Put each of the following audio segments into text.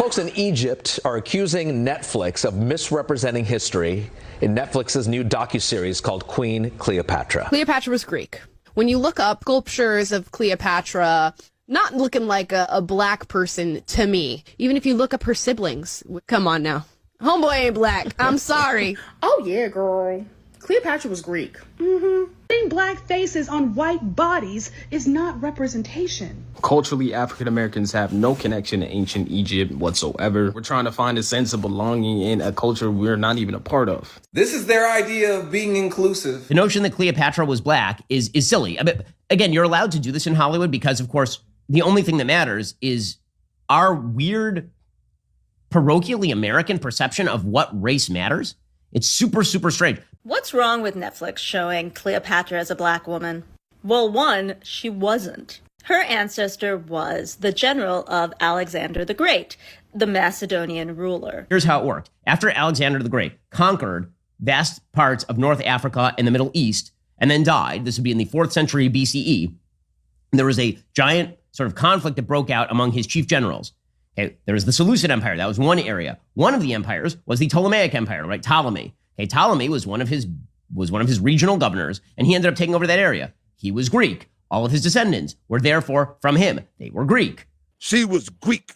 Folks in Egypt are accusing Netflix of misrepresenting history in Netflix's new docuseries called Queen Cleopatra. Cleopatra was Greek. When you look up sculptures of Cleopatra, not looking like a black person to me. Even if you look up her siblings. Come on now. Homeboy ain't black. I'm sorry. Oh, yeah, girl. Cleopatra was Greek. Mm-hmm. Putting black faces on white bodies is not representation. Culturally, African Americans have no connection to ancient Egypt whatsoever. We're trying to find a sense of belonging in a culture we're not even a part of. This is their idea of being inclusive. The notion that Cleopatra was black is silly. I mean, again, you're allowed to do this in Hollywood because, of course, the only thing that matters is our weird, parochially American perception of what race matters. It's super, super strange. What's wrong with Netflix showing Cleopatra as a black woman? Well, one, she wasn't. Her ancestor was the general of Alexander the Great, the Macedonian ruler. Here's how it worked. After Alexander the Great conquered vast parts of North Africa and the Middle East and then died, this would be in the 4th century BCE, there was a giant sort of conflict that broke out among his chief generals. Okay, there was the Seleucid Empire. That was one area. One of the empires was the Ptolemaic Empire, right? Ptolemy. Okay, Ptolemy was one of his regional governors, and he ended up taking over that area. He was Greek. All of his descendants were therefore from him. They were Greek. She was Greek.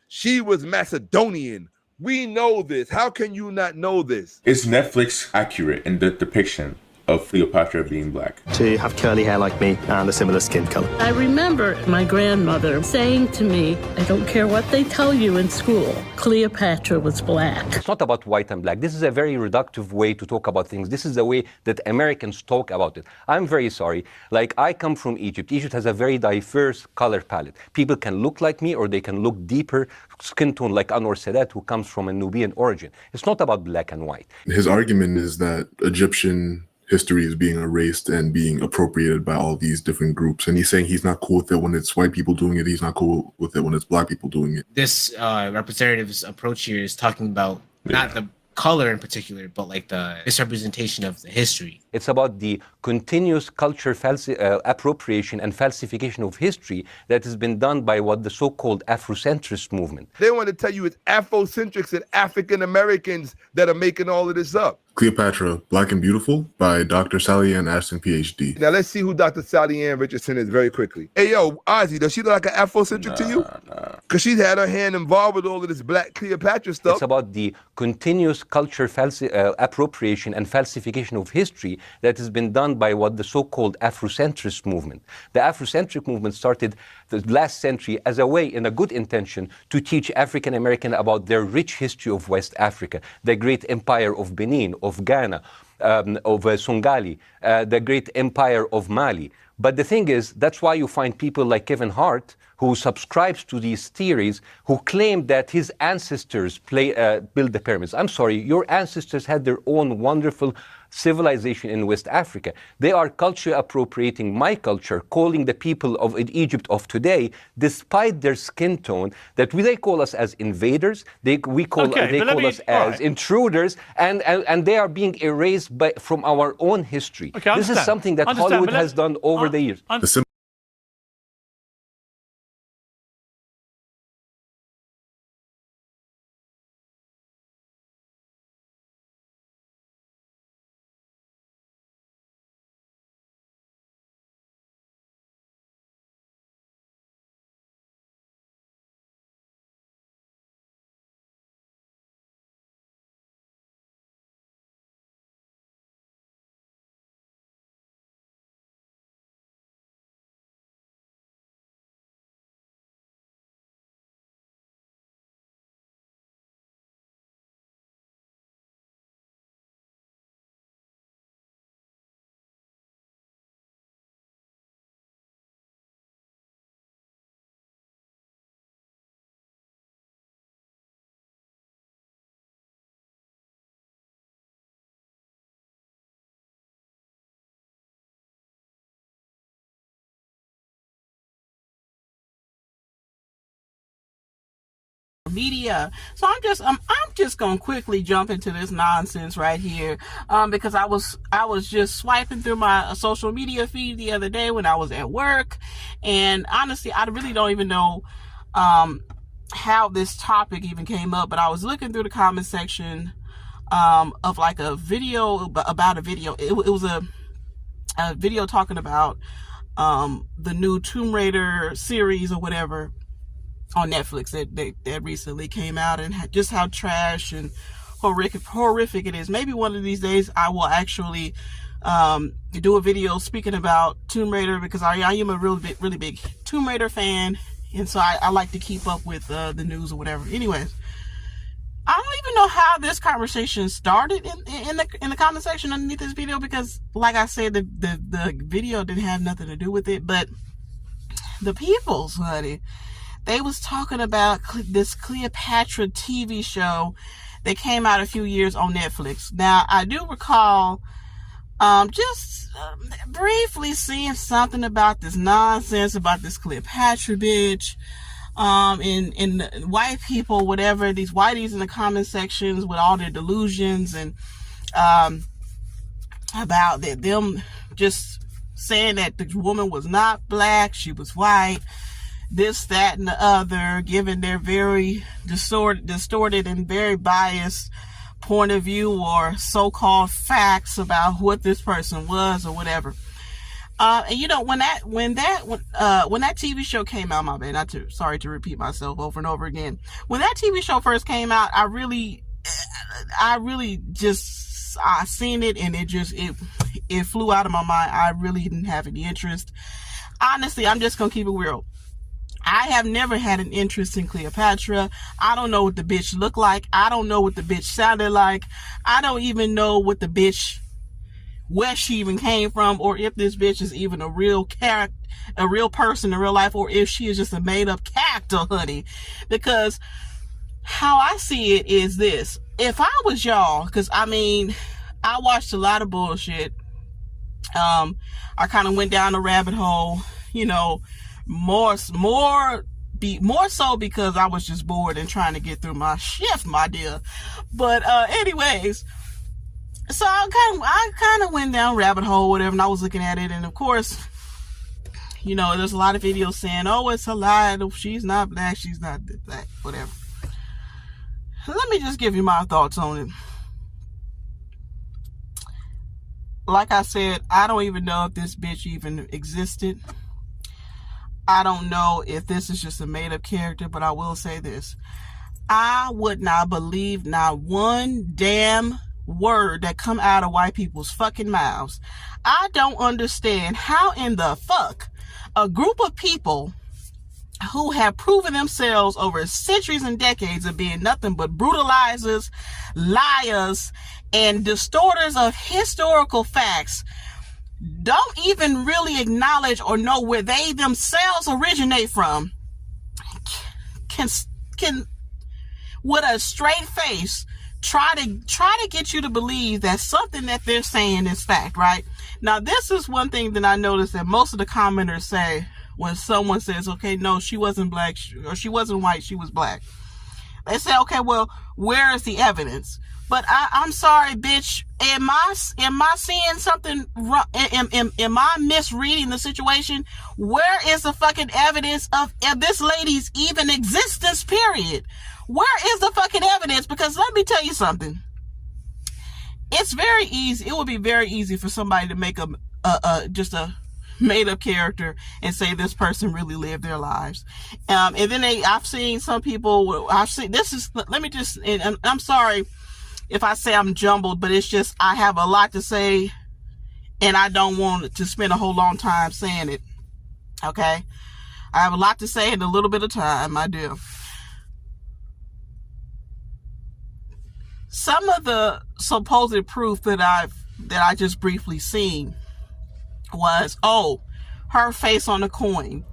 She was Macedonian. We know this. How can you not know this? Is Netflix accurate in the depiction of Cleopatra being black? To have curly hair like me and a similar skin color. I remember my grandmother saying to me, I don't care what they tell you in school, Cleopatra was black. It's not about white and black. This is a very reductive way to talk about things. This is the way that Americans talk about it. I'm very sorry. Like, I come from Egypt. Egypt has a very diverse color palette. People can look like me or they can look deeper skin tone like Anwar Sadat, who comes from a Nubian origin. It's not about black and white. His argument is that Egyptian history is being erased and being appropriated by all these different groups. And he's saying he's not cool with it when it's white people doing it. He's not cool with it when it's black people doing it. This representative's approach here is talking about not the color in particular, but like the misrepresentation of the history. It's about the continuous culture appropriation and falsification of history that has been done by what the so-called Afrocentrist movement. They want to tell you it's Afrocentrics and African Americans that are making all of this up. Cleopatra, Black and Beautiful by Dr. Sally Ann Ashton, PhD. Now let's see who Dr. Sally Ann Richardson is very quickly. Hey, yo, Ozzy, does she look like an Afrocentric to you? Nah. Because she's had her hand involved with all of this black Cleopatra stuff. It's about the continuous culture appropriation and falsification of history that has been done by what the so-called Afrocentrist movement. The Afrocentric movement started the last century as a way, in a good intention, to teach African American about their rich history of West Africa, the great empire of Benin, of Ghana, of Songhali, the great empire of Mali. But the thing is, that's why you find people like Kevin Hart, who subscribes to these theories, who claim that his ancestors built the pyramids. I'm sorry, your ancestors had their own wonderful civilization in West Africa. They are culture appropriating my culture, calling the people of Egypt of today, despite their skin tone, that they call us as invaders, they call us as intruders, and they are being erased from our own history. Okay, this is something that Hollywood has done over the years. Media. So I'm just gonna quickly jump into this nonsense right here, because I was just swiping through my social media feed the other day when I was at work, and honestly, I really don't even know how this topic even came up, but I was looking through the comment section of like a video about a video. It was a video talking about the new Tomb Raider series or whatever on Netflix that recently came out, and just how trash and horrific it is. Maybe one of these days I will actually do a video speaking about Tomb Raider, because I am a really big Tomb Raider fan, and so I like to keep up with the news or whatever. Anyways, I don't even know how this conversation started in the comment section underneath this video, because like I said, the video didn't have nothing to do with it, but the peoples, honey, they was talking about this Cleopatra TV show that came out a few years on Netflix. Now, I do recall just briefly seeing something about this nonsense about this Cleopatra bitch, in white people, whatever, these whiteys in the comment sections with all their delusions, and about that them just saying that the woman was not black, she was white, this, that, and the other, giving their very distorted and very biased point of view or so-called facts about what this person was or whatever. And you know, when that TV show came out, my bad, sorry to repeat myself over and over again. When that TV show first came out, I really just, I seen it, and it flew out of my mind. I really didn't have any interest. Honestly, I'm just gonna keep it real. I have never had an interest in Cleopatra. I don't know what the bitch looked like. I don't know what the bitch sounded like. I don't even know what the bitch, where she even came from, or if this bitch is even a real character, a real person in real life, or if she is just a made up character, honey. Because how I see it is this: if I was y'all, because I mean, I watched a lot of bullshit. I kind of went down a rabbit hole, you know, more so because I was just bored and trying to get through my shift, my dear. But anyways, so I kind of went down rabbit hole, whatever, and I was looking at it, and of course, you know, there's a lot of videos saying, oh, it's a lie, she's not black, she's not black, whatever. Let me just give you my thoughts on it. Like I said, I don't even know if this bitch even existed. I don't know if this is just a made-up character, but I will say this. I would not believe not one damn word that come out of white people's fucking mouths. I don't understand how in the fuck a group of people who have proven themselves over centuries and decades of being nothing but brutalizers, liars, and distorters of historical facts don't even really acknowledge or know where they themselves originate from, can with a straight face try to get you to believe that something that they're saying is fact, right? Now, this is one thing that I noticed that most of the commenters say when someone says, okay, no, she wasn't black, or she wasn't white, she was black. They say, okay, well, where is the evidence? But I'm sorry, bitch. Am I seeing something wrong? Am I misreading the situation? Where is the fucking evidence of this lady's even existence, period? Where is the fucking evidence? Because let me tell you something. It's very easy. It would be very easy for somebody to make just a made-up character and say this person really lived their lives. And then I've seen some people, and I'm sorry if I say I'm jumbled, but it's just, I have a lot to say and I don't want to spend a whole long time saying it. Okay? I have a lot to say in a little bit of time, I do. Some of the supposed proof that I just briefly seen was, oh, her face on the coin.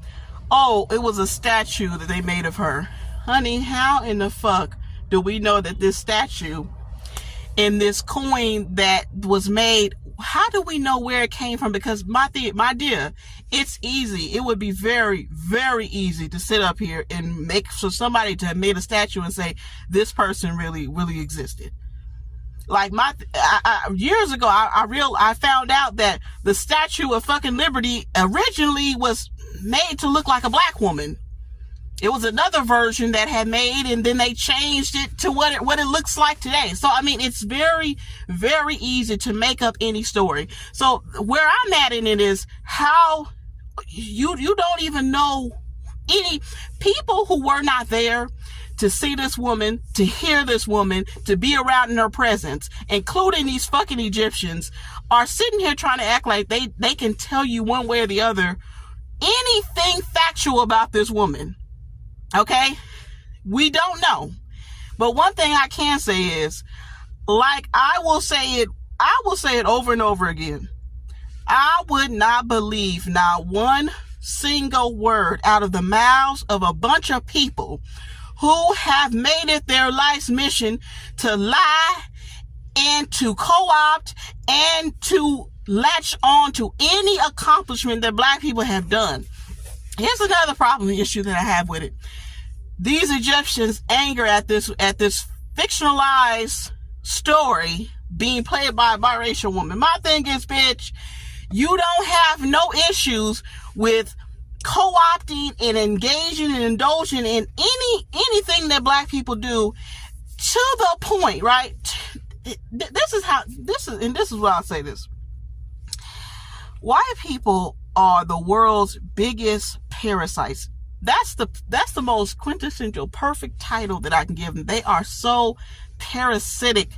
Oh, it was a statue that they made of her. Honey, how in the fuck do we know that this statue and this coin that was made, how do we know where it came from? Because my dear, it's easy. It would be very, very easy to sit up here and somebody to have made a statue and say this person really, really existed. Like years ago, I found out that the Statue of fucking Liberty originally was made to look like a black woman. It was another version that had made, and then they changed it to what it looks like today. So, I mean, it's very, very easy to make up any story. So where I'm at in it is how you don't even know any people who were not there to see this woman, to hear this woman, to be around in her presence, including these fucking Egyptians, are sitting here trying to act like they can tell you one way or the other anything factual about this woman. Okay? We don't know. But one thing I can say is, like I will say it over and over again. I would not believe not one single word out of the mouths of a bunch of people who have made it their life's mission to lie and to co-opt and to latch on to any accomplishment that black people have done. Here's another problem issue that I have with it. These Egyptians anger at this fictionalized story being played by a biracial woman. My thing is, bitch, you don't have no issues with co-opting and engaging and indulging in anything that black people do, to the point, right? This is why I'll say this. White people are the world's biggest parasites. That's the most quintessential perfect title that I can give them. They are so parasitic.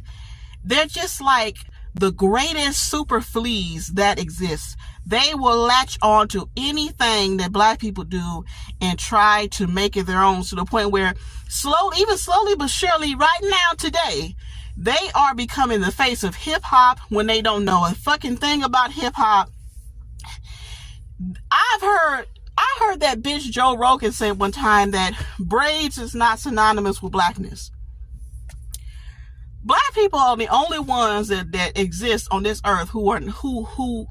They're just like the greatest super fleas that exist. They will latch on to anything that black people do and try to make it their own, to the point where slowly but surely right now today, they are becoming the face of hip hop when they don't know a fucking thing about hip hop. I heard that bitch Joe Rogan say one time that braids is not synonymous with blackness. Black people are the only ones that exist on this earth who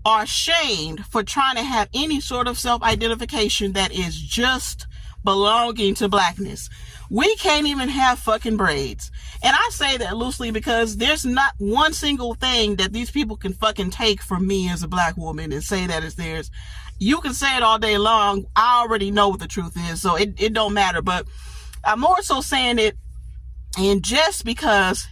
are shamed for trying to have any sort of self-identification that is just belonging to blackness. We can't even have fucking braids. And I say that loosely because there's not one single thing that these people can fucking take from me as a black woman and say that it's theirs. You can say it all day long. I already know what the truth is, so it don't matter. But I'm more so saying it, and just because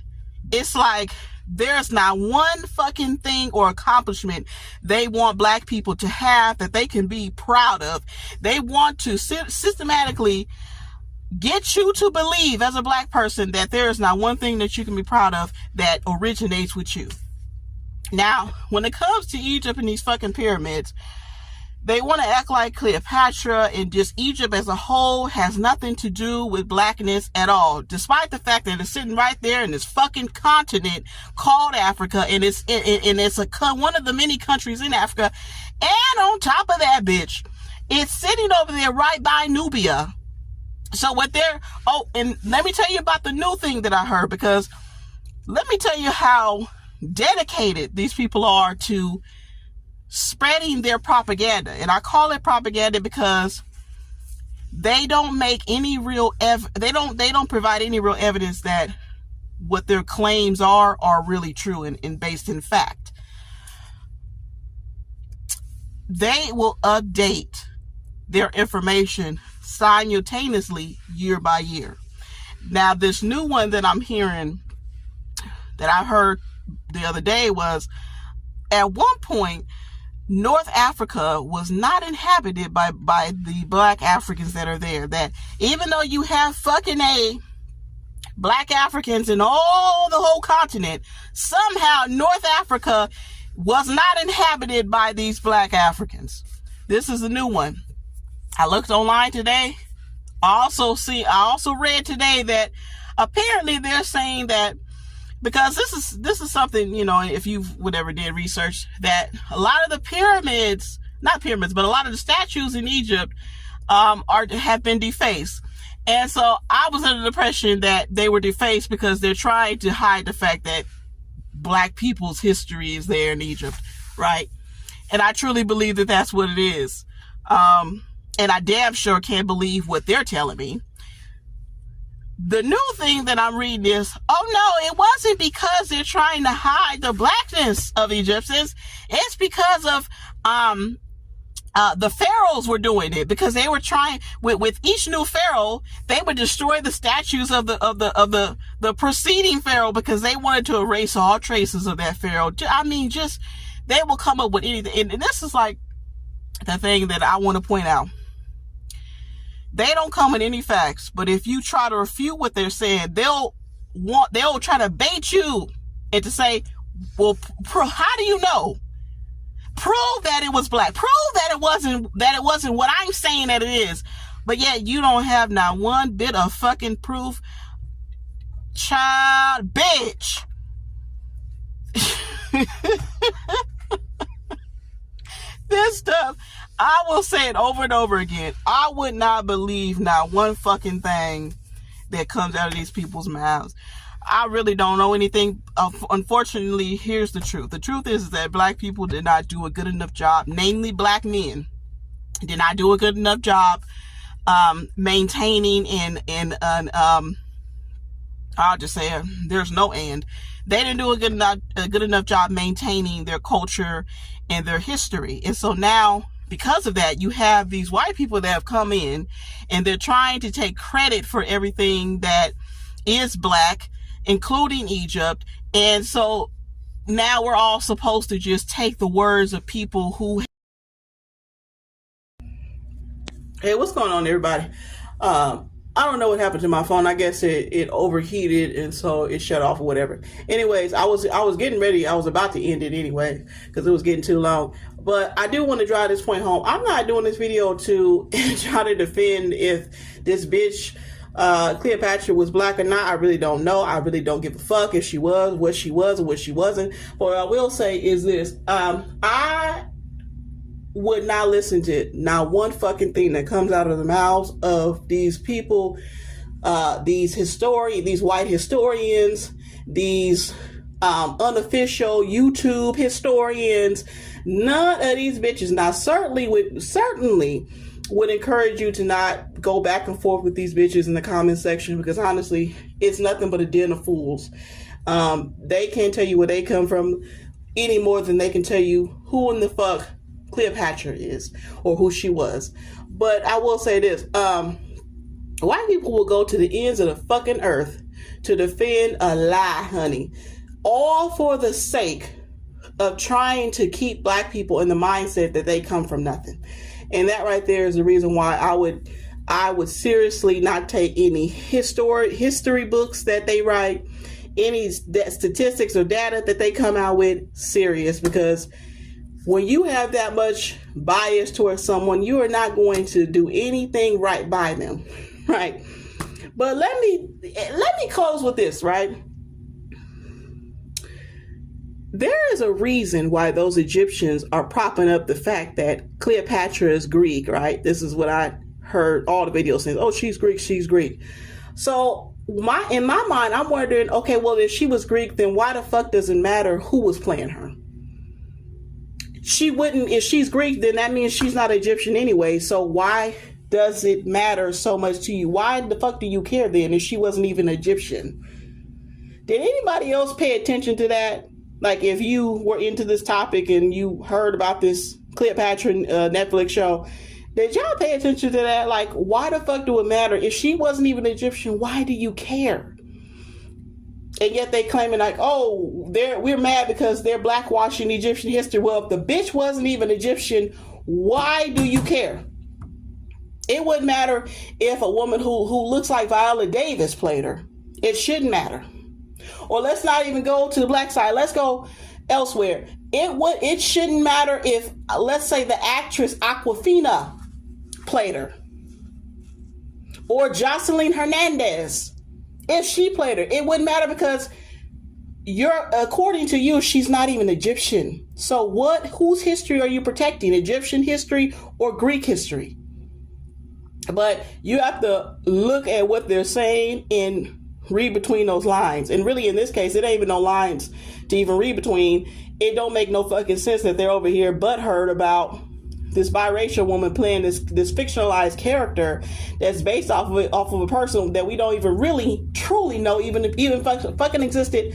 it's like there's not one fucking thing or accomplishment they want black people to have that they can be proud of. They want to systematically get you to believe as a black person that there is not one thing that you can be proud of that originates with you. Now, when it comes to Egypt and these fucking pyramids, they want to act like Cleopatra and just Egypt as a whole has nothing to do with blackness at all, despite the fact that it's sitting right there in this fucking continent called Africa, and it's one of the many countries in Africa. And on top of that, bitch, it's sitting over there right by Nubia. So and let me tell you about the new thing that I heard, because let me tell you how dedicated these people are to spreading their propaganda. And I call it propaganda because they don't make any real they don't provide any real evidence that what their claims are really true and based in fact. They will update their information simultaneously year by year. Now, this new one that I'm hearing, that I heard the other day, was at one point North Africa was not inhabited by the black Africans that are there. That even though you have fucking black Africans in the whole continent, somehow North Africa was not inhabited by these black Africans. This is a new one. I looked online today. I also read today that apparently they're saying that, because this is something, you know, if you would ever did research, that a lot of the not pyramids, but a lot of the statues in Egypt have been defaced. And so I was under the impression that they were defaced because they're trying to hide the fact that black people's history is there in Egypt, right? And I truly believe that that's what it is. And I damn sure can't believe what they're telling me. The new thing that I'm reading is, oh no, it wasn't because they're trying to hide the blackness of Egyptians. It's because of The pharaohs were doing it because they were trying with each new pharaoh, they would destroy the statues of the preceding pharaoh because they wanted to erase all traces of that pharaoh. I mean, just they will come up with anything. And this is like the thing that I want to point out. They don't come with any facts, but if you try to refute what they're saying, they'll try to bait you into say, well, how do you know? Prove that it was black. Prove that it wasn't what I'm saying that it is. But yet you don't have not one bit of fucking proof. Child, bitch. This stuff, I will say it over and over again. I would not believe not one fucking thing that comes out of these people's mouths. I really don't know anything. Unfortunately, here's the truth. The truth is that black people did not do a good enough job, namely black men, did not do a good enough job maintaining and I'll just say it, there's no and. They didn't do a good enough job maintaining their culture and their history. And so now, because of that, you have these white people that have come in and they're trying to take credit for everything that is black, including Egypt. And so now we're all supposed to just take the words of people who... Hey, what's going on, everybody? I don't know what happened to my phone. I guess it overheated and so it shut off or whatever. Anyways, I was getting ready. I was about to end it anyway because it was getting too long. But I do want to drive this point home. I'm not doing this video to try to defend if this bitch Cleopatra was black or not. I really don't know. I really don't give a fuck if she was, what she was, or what she wasn't. But what I will say is this. I would not listen to not one fucking thing that comes out of the mouths of these people, these white historians, these unofficial YouTube historians. None of these bitches. Now, certainly would encourage you to not go back and forth with these bitches in the comment section because honestly, it's nothing but a den of fools. They can't tell you where they come from any more than they can tell you who in the fuck Cleopatra is or who she was. But I will say this, white people will go to the ends of the fucking earth to defend a lie, honey, all for the sake of trying to keep black people in the mindset that they come from nothing. And that right there is the reason why I would seriously not take any history books that they write, any statistics or data that they come out with serious, because when you have that much bias towards someone, you are not going to do anything right by them, right? But let me close with this, right? There is a reason why those Egyptians are propping up the fact that Cleopatra is Greek, right? This is what I heard all the videos saying. Oh, she's Greek, she's Greek. So in my mind, I'm wondering, okay, well, if she was Greek, then why the fuck does it matter who was playing her? She wouldn't, if she's Greek, then that means she's not Egyptian anyway. So why does it matter so much to you? Why the fuck do you care then if she wasn't even Egyptian? Did anybody else pay attention to that? Like if you were into this topic and you heard about this Cleopatra Netflix show, did y'all pay attention to that? Like, why the fuck do it matter? If she wasn't even Egyptian, why do you care? And yet they claiming like, oh, we're mad because they're blackwashing Egyptian history. Well, if the bitch wasn't even Egyptian, why do you care? It wouldn't matter if a woman who looks like Viola Davis played her. It shouldn't matter. Or let's not even go to the black side. Let's go elsewhere. It shouldn't matter if, let's say, the actress Awkwafina played her. Or Jocelyn Hernandez. If she played her, it wouldn't matter because according to you, she's not even Egyptian. So whose history are you protecting? Egyptian history or Greek history? But you have to look at what they're saying and read between those lines. And really, in this case, it ain't even no lines to even read between. It don't make no fucking sense that they're over here butthurt about this biracial woman playing this fictionalized character that's based off of a person that we don't even really truly know even fucking existed.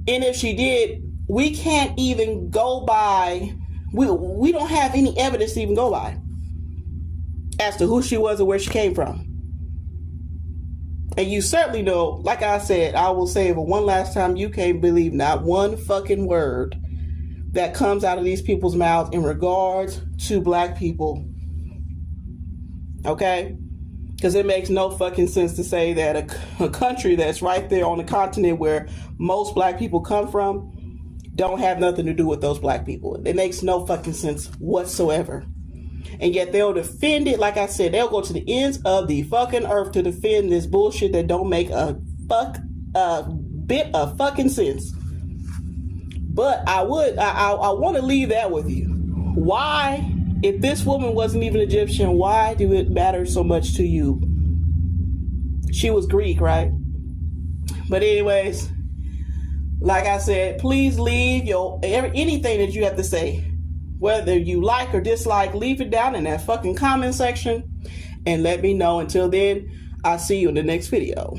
And if she did, we can't even go by We don't have any evidence to even go by as to who she was or where she came from. And you certainly know, like I said, I will say it for one last time, you can't believe not one fucking word that comes out of these people's mouths in regards to black people. Okay? Because it makes no fucking sense to say that a country that's right there on the continent where most black people come from don't have nothing to do with those black people. It makes no fucking sense whatsoever. And yet they'll defend it. Like I said, they'll go to the ends of the fucking earth to defend this bullshit that don't make a bit of fucking sense. But I want to leave that with you. Why, if this woman wasn't even Egyptian, why do it matter so much to you? She was Greek, right? But anyways, like I said, please leave anything that you have to say. Whether you like or dislike, leave it down in that fucking comment section and let me know. Until then, I'll see you in the next video.